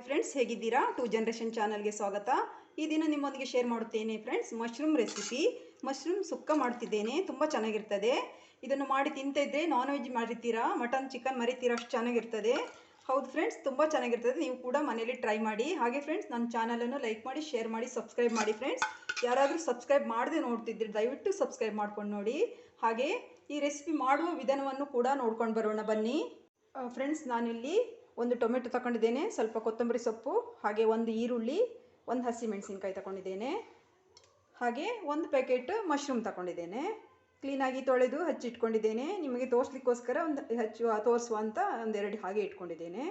Hi friends, ಹೇಗಿದ್ದೀರಾ? Two generation ಚಾನಲ್ಗೆ ಸ್ವಾಗತ. ಈ ದಿನ ನಿಮ್ಮೊಂದಿಗೆ ಶೇರ್ ಮಾಡುತ್ತೇನೆ ಫ್ರೆಂಡ್ಸ್, ಮಶ್ರೂಮ್ ರೆಸಿಪಿ. ಮಶ್ರೂಮ್ ಸುಕ್ಕ ಮಾಡ್ತಿದ್ದೇನೆ, ತುಂಬ ಚೆನ್ನಾಗಿರ್ತದೆ. ಇದನ್ನು ಮಾಡಿ ತಿಂತಿದ್ರೆ ನಾನ್ ವೆಜ್ ಮಾಡಿರ್ತೀರಾ, ಮಟನ್ ಚಿಕನ್ ಮರಿತೀರಾ, ಅಷ್ಟು ಚೆನ್ನಾಗಿರ್ತದೆ. ಹೌದು ಫ್ರೆಂಡ್ಸ್, ತುಂಬ ಚೆನ್ನಾಗಿರ್ತದೆ. ನೀವು ಕೂಡ ಮನೇಲಿ ಟ್ರೈ ಮಾಡಿ. ಹಾಗೆ ಫ್ರೆಂಡ್ಸ್, ನನ್ನ ಚಾನಲನ್ನು ಲೈಕ್ ಮಾಡಿ, ಶೇರ್ ಮಾಡಿ, ಸಬ್ಸ್ಕ್ರೈಬ್ ಮಾಡಿ ಫ್ರೆಂಡ್ಸ್. ಯಾರಾದರೂ ಸಬ್ಸ್ಕ್ರೈಬ್ ಮಾಡದೆ ನೋಡ್ತಿದ್ರೆ ದಯವಿಟ್ಟು ಸಬ್ಸ್ಕ್ರೈಬ್ ಮಾಡ್ಕೊಂಡು ನೋಡಿ. ಹಾಗೆ ಈ ರೆಸಿಪಿ ಮಾಡುವ ವಿಧಾನವನ್ನು ಕೂಡ ನೋಡ್ಕೊಂಡು ಬರೋಣ ಬನ್ನಿ. ಫ್ರೆಂಡ್ಸ್, ನಾನಿಲ್ಲಿ ಒಂದು ಟೊಮೆಟೊ ತಗೊಂಡಿದ್ದೇನೆ, ಸ್ವಲ್ಪ ಕೊತ್ತಂಬರಿ ಸೊಪ್ಪು, ಹಾಗೆ ಒಂದು ಈರುಳ್ಳಿ, ಒಂದು ಹಸಿಮೆಣಸಿನ್ಕಾಯಿ ತಗೊಂಡಿದ್ದೇನೆ, ಹಾಗೆ ಒಂದು ಪ್ಯಾಕೆಟ್ ಮಶ್ರೂಮ್ ತಗೊಂಡಿದ್ದೇನೆ. ಕ್ಲೀನಾಗಿ ತೊಳೆದು ಹಚ್ಚಿಟ್ಕೊಂಡಿದ್ದೇನೆ. ನಿಮಗೆ ತೋರಿಸ್ಲಿಕ್ಕೋಸ್ಕರ ಒಂದು ತೋರಿಸುವ ಅಂತ ಒಂದೆರಡು ಹಾಗೆ ಇಟ್ಕೊಂಡಿದ್ದೇನೆ.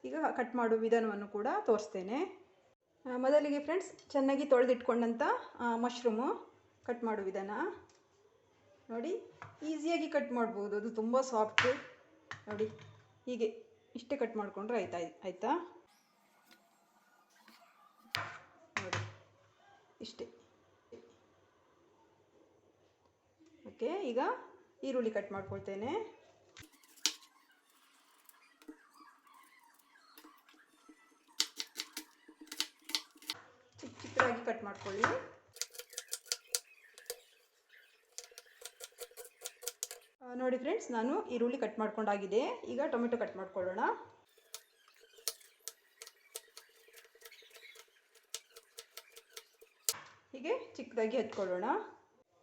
ಈಗ ಕಟ್ ಮಾಡುವ ವಿಧಾನವನ್ನು ಕೂಡ ತೋರಿಸ್ತೇನೆ. ಮೊದಲಿಗೆ ಫ್ರೆಂಡ್ಸ್, ಚೆನ್ನಾಗಿ ತೊಳೆದಿಟ್ಕೊಂಡಂಥ ಮಶ್ರೂಮು ಕಟ್ ಮಾಡುವ ವಿಧಾನ ನೋಡಿ. ಈಸಿಯಾಗಿ ಕಟ್ ಮಾಡ್ಬೋದು, ಅದು ತುಂಬ ಸಾಫ್ಟು ನೋಡಿ. ಹೀಗೆ ಇಷ್ಟೇ ಕಟ್ ಮಾಡಿಕೊಂಡ್ರೆ ಆಯಿತಾ ನೋಡಿ, ಇಷ್ಟೇ. ಓಕೆ, ಈಗ ಈರುಳ್ಳಿ ಕಟ್ ಮಾಡ್ಕೊಳ್ತೇನೆ. ಚಿಕ್ಕ ಚಿಕ್ಕದಾಗಿ ಕಟ್ ಮಾಡ್ಕೊಳ್ಳಿ. ನೋಡಿ ಫ್ರೆಂಡ್ಸ್, ನಾನು ಈರುಳ್ಳಿ ಕಟ್ ಮಾಡ್ಕೊಂಡಾಗಿದೆ. ಈಗ ಟೊಮೆಟೊ ಕಟ್ ಮಾಡ್ಕೊಳ್ಳೋಣ. ಹೀಗೆ ಚಿಕ್ಕದಾಗಿ ಹಚ್ಕೊಳ್ಳೋಣ.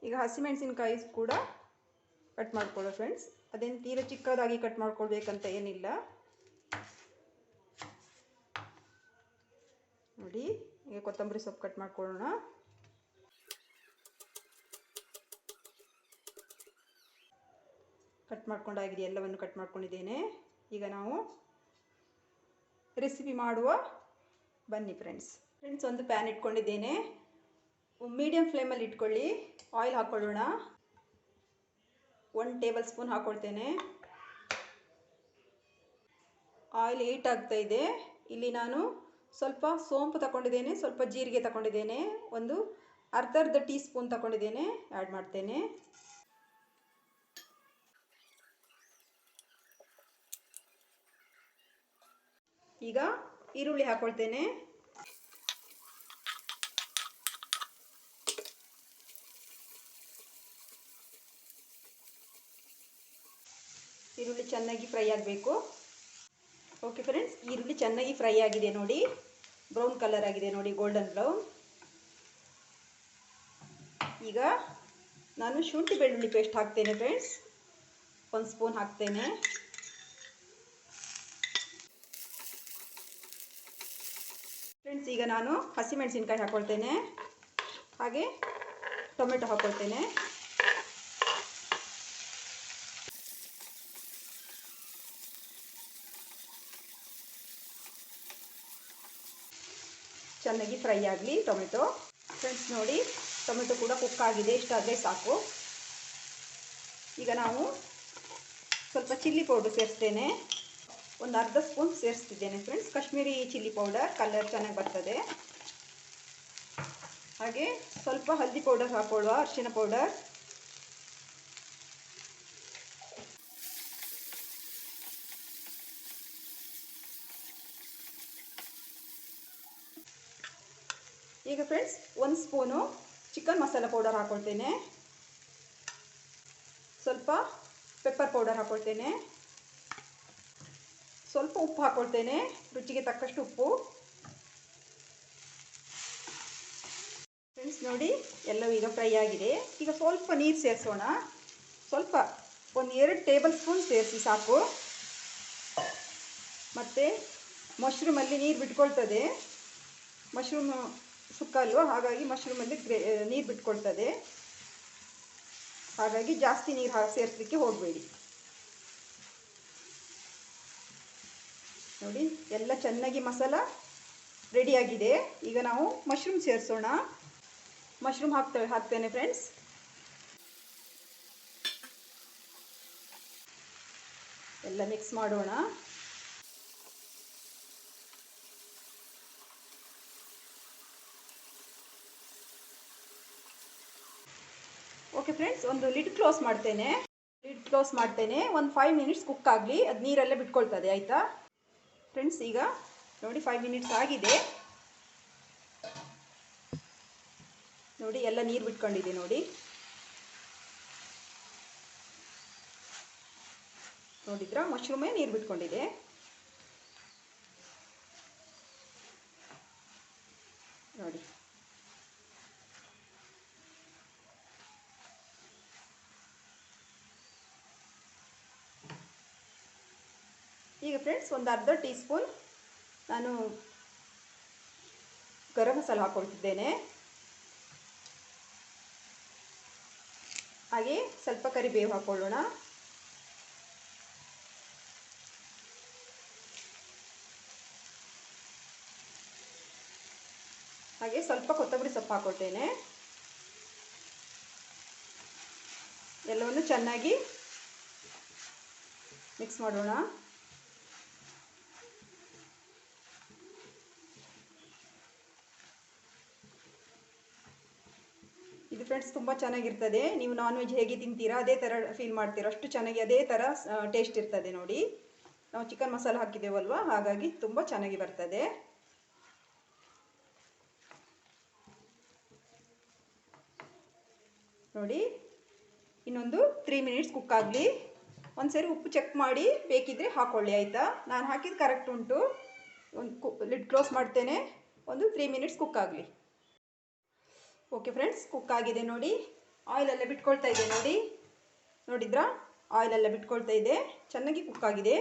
ಈಗ ಹಸಿಮೆಣಸಿನಕಾಯಿ ಕೂಡ ಕಟ್ ಮಾಡ್ಕೊಳ್ಳೋ ಫ್ರೆಂಡ್ಸ್. ಅದೇನು ತೀರಾ ಚಿಕ್ಕದಾಗಿ ಕಟ್ ಮಾಡ್ಕೊಳ್ಬೇಕಂತ ಏನಿಲ್ಲ ನೋಡಿ. ಈಗ ಕೊತ್ತಂಬರಿ ಸೊಪ್ಪು ಕಟ್ ಮಾಡ್ಕೊಳ್ಳೋಣ. ಕಟ್ ಮಾಡ್ಕೊಂಡಾಗಿದೆ, ಎಲ್ಲವನ್ನು ಕಟ್ ಮಾಡ್ಕೊಂಡಿದ್ದೇನೆ. ಈಗ ನಾವು ರೆಸಿಪಿ ಮಾಡುವ ಬನ್ನಿ ಫ್ರೆಂಡ್ಸ್. ಒಂದು ಪ್ಯಾನ್ ಇಟ್ಕೊಂಡಿದ್ದೇನೆ, ಮೀಡಿಯಂ ಫ್ಲೇಮಲ್ಲಿ ಇಟ್ಕೊಳ್ಳಿ. ಆಯಿಲ್ ಹಾಕ್ಕೊಳ್ಳೋಣ. 1 ಟೇಬಲ್ ಸ್ಪೂನ್ ಹಾಕ್ಕೊಳ್ತೇನೆ. ಆಯಿಲ್ ಹೀಟ್ ಆಗ್ತಾ ಇದೆ. ಇಲ್ಲಿ ನಾನು ಸ್ವಲ್ಪ ಸೋಂಪು ತಗೊಂಡಿದ್ದೇನೆ, ಸ್ವಲ್ಪ ಜೀರಿಗೆ ತಗೊಂಡಿದ್ದೇನೆ, ಒಂದು ಅರ್ಧ ಟೀ ಸ್ಪೂನ್ ತಗೊಂಡಿದ್ದೇನೆ, ಆ್ಯಡ್ ಮಾಡ್ತೇನೆ. ಈಗ ಈರುಳ್ಳಿ ಹಾಕ್ಕೊಳ್ತೇನೆ. ಈರುಳ್ಳಿ ಚೆನ್ನಾಗಿ ಫ್ರೈ ಆಗಬೇಕು. ಓಕೆ ಫ್ರೆಂಡ್ಸ್, ಈರುಳ್ಳಿ ಚೆನ್ನಾಗಿ ಫ್ರೈ ಆಗಿದೆ ನೋಡಿ, ಬ್ರೌನ್ ಕಲರ್ ಆಗಿದೆ ನೋಡಿ, ಗೋಲ್ಡನ್ ಬ್ರೌನ್. ಈಗ ನಾನು ಶುಂಠಿ ಬೆಳ್ಳುಳ್ಳಿ ಪೇಸ್ಟ್ ಹಾಕ್ತೇನೆ ಫ್ರೆಂಡ್ಸ್, 1 ಸ್ಪೂನ್ ಹಾಕ್ತೇನೆ. ಫ್ರೆಂಡ್ಸ್, ಈಗ ನಾನು ಹಸಿಮೆಣಸಿನ್ಕಾಯಿ ಹಾಕ್ಕೊಳ್ತೇನೆ, ಹಾಗೆ ಟೊಮೆಟೊ ಹಾಕ್ಕೊಳ್ತೇನೆ. ಚೆನ್ನಾಗಿ ಫ್ರೈ ಆಗಲಿ ಟೊಮೆಟೊ. ಫ್ರೆಂಡ್ಸ್ ನೋಡಿ, ಟೊಮೆಟೊ ಕೂಡ ಕುಕ್ ಆಗಿದೆ, ಇಷ್ಟಾದರೆ ಸಾಕು. ಈಗ ನಾವು ಸ್ವಲ್ಪ ಚಿಲ್ಲಿ ಪೌಡರ್ ಸೇರಿಸ್ತೇನೆ, ಒಂದು ಅರ್ಧ ಸ್ಪೂನ್ ಸೇರಿಸ್ತಿದ್ದೇನೆ friends. Kashmiri chilli powder, colour ಚೆನ್ನಾಗಿ ಬರ್ತದೆ. ಹಾಗೆ ಸ್ವಲ್ಪ ಹಲ್ದಿ ಪೌಡರ್ ಹಾಕೊಳ್ಳುವ, ಅರಿಶಿನ ಪೌಡರ್. ಈಗ friends, 1 spoon chicken masala powder ಹಾಕ್ಕೊಳ್ತೇನೆ, ಸ್ವಲ್ಪ ಪೆಪ್ಪರ್ ಪೌಡರ್ ಹಾಕ್ಕೊಳ್ತೇನೆ, ಸ್ವಲ್ಪ ಉಪ್ಪು ಹಾಕ್ಕೊಳ್ತೇನೆ, ರುಚಿಗೆ ತಕ್ಕಷ್ಟು ಉಪ್ಪು. ಫ್ರೆಂಡ್ಸ್ ನೋಡಿ, ಎಲ್ಲವೂ ಈಗ ಫ್ರೈ ಆಗಿದೆ. ಈಗ ಸ್ವಲ್ಪ ನೀರು ಸೇರಿಸೋಣ. ಸ್ವಲ್ಪ ಒಂದು 2 ಟೇಬಲ್ ಸ್ಪೂನ್ ಸೇರಿಸಿ ಸಾಕು. ಮತ್ತು ಮಶ್ರೂಮಲ್ಲಿ ನೀರು ಬಿಟ್ಕೊಳ್ತದೆ, ಮಶ್ರೂಮ್ ಸುಕ್ಕ ಅಲ್ವಾ, ಹಾಗಾಗಿ ಮಶ್ರೂಮಲ್ಲಿ ನೀರು ಬಿಟ್ಕೊಳ್ತದೆ. ಹಾಗಾಗಿ ಜಾಸ್ತಿ ನೀರು ಸೇರಿಸಲಿಕ್ಕೆ ಹೋಗಬೇಡಿ ನೋಡಿ. ಎಲ್ಲ ಚೆನ್ನಾಗಿ ಮಸಾಲ ರೆಡಿಯಾಗಿದೆ. ಈಗ ನಾವು ಮಶ್ರೂಮ್ ಸೇರಿಸೋಣ. ಮಶ್ರೂಮ್ ಹಾಕ್ತೇನೆ ಫ್ರೆಂಡ್ಸ್. ಎಲ್ಲ ಮಿಕ್ಸ್ ಮಾಡೋಣ. ಓಕೆ ಫ್ರೆಂಡ್ಸ್, ಒಂದು ಲಿಡ್ ಕ್ಲೋಸ್ ಮಾಡ್ತೇನೆ. ಒಂದು 5 ಮಿನಿಟ್ಸ್ ಕುಕ್ ಆಗಲಿ, ಅದು ನೀರಲ್ಲೇ ಬಿಟ್ಕೊಳ್ತದೆ, ಆಯಿತಾ ಫ್ರೆಂಡ್ಸ್. ಈಗ ನೋಡಿ 5 ಮಿನಿಟ್ಸ್ ಆಗಿದೆ. ನೋಡಿ ಎಲ್ಲ ನೀರು ಬಿಟ್ಕೊಂಡಿದೆ ನೋಡಿ. ನೋಡಿದ್ರಾ, ಮಶ್ರೂಮೇ ನೀರು ಬಿಟ್ಕೊಂಡಿದೆ. ನೋಡಿ ಈಗ ಫ್ರೆಂಡ್ಸ್ ಒಂದು ಅರ್ಧ ಟೀ ಸ್ಪೂನ್ ನಾನು ಗರಂ ಮಸಾಲ ಹಾಕ್ಕೊಳ್ತಿದ್ದೇನೆ. ಹಾಗೆ ಸ್ವಲ್ಪ ಕರಿಬೇವು ಹಾಕ್ಕೊಳ್ಳೋಣ. ಹಾಗೆ ಸ್ವಲ್ಪ ಕೊತ್ತಂಬರಿ ಸೊಪ್ಪು ಹಾಕ್ಕೊಳ್ತೇನೆ. ಎಲ್ಲವನ್ನು ಚೆನ್ನಾಗಿ ಮಿಕ್ಸ್ ಮಾಡೋಣ. ಇದು ಫ್ರೆಂಡ್ಸ್ ತುಂಬ ಚೆನ್ನಾಗಿರ್ತದೆ. ನೀವು ನಾನ್ ವೆಜ್ ಹೇಗೆ ತಿಂತೀರಾ ಅದೇ ಥರ ಫೀಲ್ ಮಾಡ್ತೀರಾ, ಅಷ್ಟು ಚೆನ್ನಾಗಿ ಅದೇ ಥರ ಟೇಸ್ಟ್ ಇರ್ತದೆ ನೋಡಿ. ನಾವು ಚಿಕನ್ ಮಸಾಲ ಹಾಕಿದ್ದೇವಲ್ವ, ಹಾಗಾಗಿ ತುಂಬ ಚೆನ್ನಾಗಿ ಬರ್ತದೆ. ನೋಡಿ ಇನ್ನೊಂದು 3 ಮಿನಿಟ್ಸ್ ಕುಕ್ ಆಗಲಿ. ಒಂದ್ಸರಿ ಉಪ್ಪು ಚೆಕ್ ಮಾಡಿ ಬೇಕಿದ್ರೆ ಹಾಕ್ಕೊಳ್ಳಿ ಆಯಿತಾ. ನಾನು ಹಾಕಿದ್ದು ಕರೆಕ್ಟ್ ಉಂಟು. ಒಂದು ಲಿಡ್ ಕ್ಲೋಸ್ ಮಾಡ್ತೇನೆ. ಒಂದು 3 ಮಿನಿಟ್ಸ್ ಕುಕ್ ಆಗಲಿ. ಓಕೆ ಫ್ರೆಂಡ್ಸ್, ಕುಕ್ ಆಗಿದೆ ನೋಡಿ. ಆಯಿಲೆಲ್ಲ ಬಿಟ್ಕೊಳ್ತಾ ಇದೆ ನೋಡಿ. ನೋಡಿದ್ರಾ, ಆಯಿಲೆಲ್ಲ ಬಿಟ್ಕೊಳ್ತಾ ಇದೆ. ಚೆನ್ನಾಗಿ ಕುಕ್ ಆಗಿದೆ.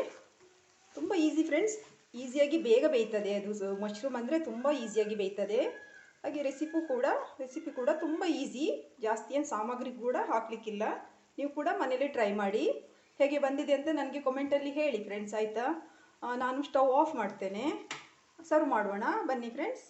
ತುಂಬ ಈಸಿ ಫ್ರೆಂಡ್ಸ್, ಈಸಿಯಾಗಿ ಬೇಗ ಬೇಯ್ತದೆ. ಅದು ಮಶ್ರೂಮ್ ಅಂದರೆ ತುಂಬ ಈಸಿಯಾಗಿ ಬೇಯ್ತದೆ. ಹಾಗೆ ರೆಸಿಪಿ ಕೂಡ ತುಂಬ ಈಸಿ. ಜಾಸ್ತಿ ಏನು ಸಾಮಗ್ರಿ ಕೂಡ ಹಾಕಲಿಕ್ಕಿಲ್ಲ. ನೀವು ಕೂಡ ಮನೇಲಿ ಟ್ರೈ ಮಾಡಿ. ಹೇಗೆ ಬಂದಿದೆ ಅಂತ ನನಗೆ ಕಮೆಂಟಲ್ಲಿ ಹೇಳಿ ಫ್ರೆಂಡ್ಸ್ ಆಯಿತಾ. ನಾನು ಸ್ಟವ್ ಆಫ್ ಮಾಡ್ತೇನೆ. ಸರ್ವ್ ಮಾಡೋಣ ಬನ್ನಿ ಫ್ರೆಂಡ್ಸ್.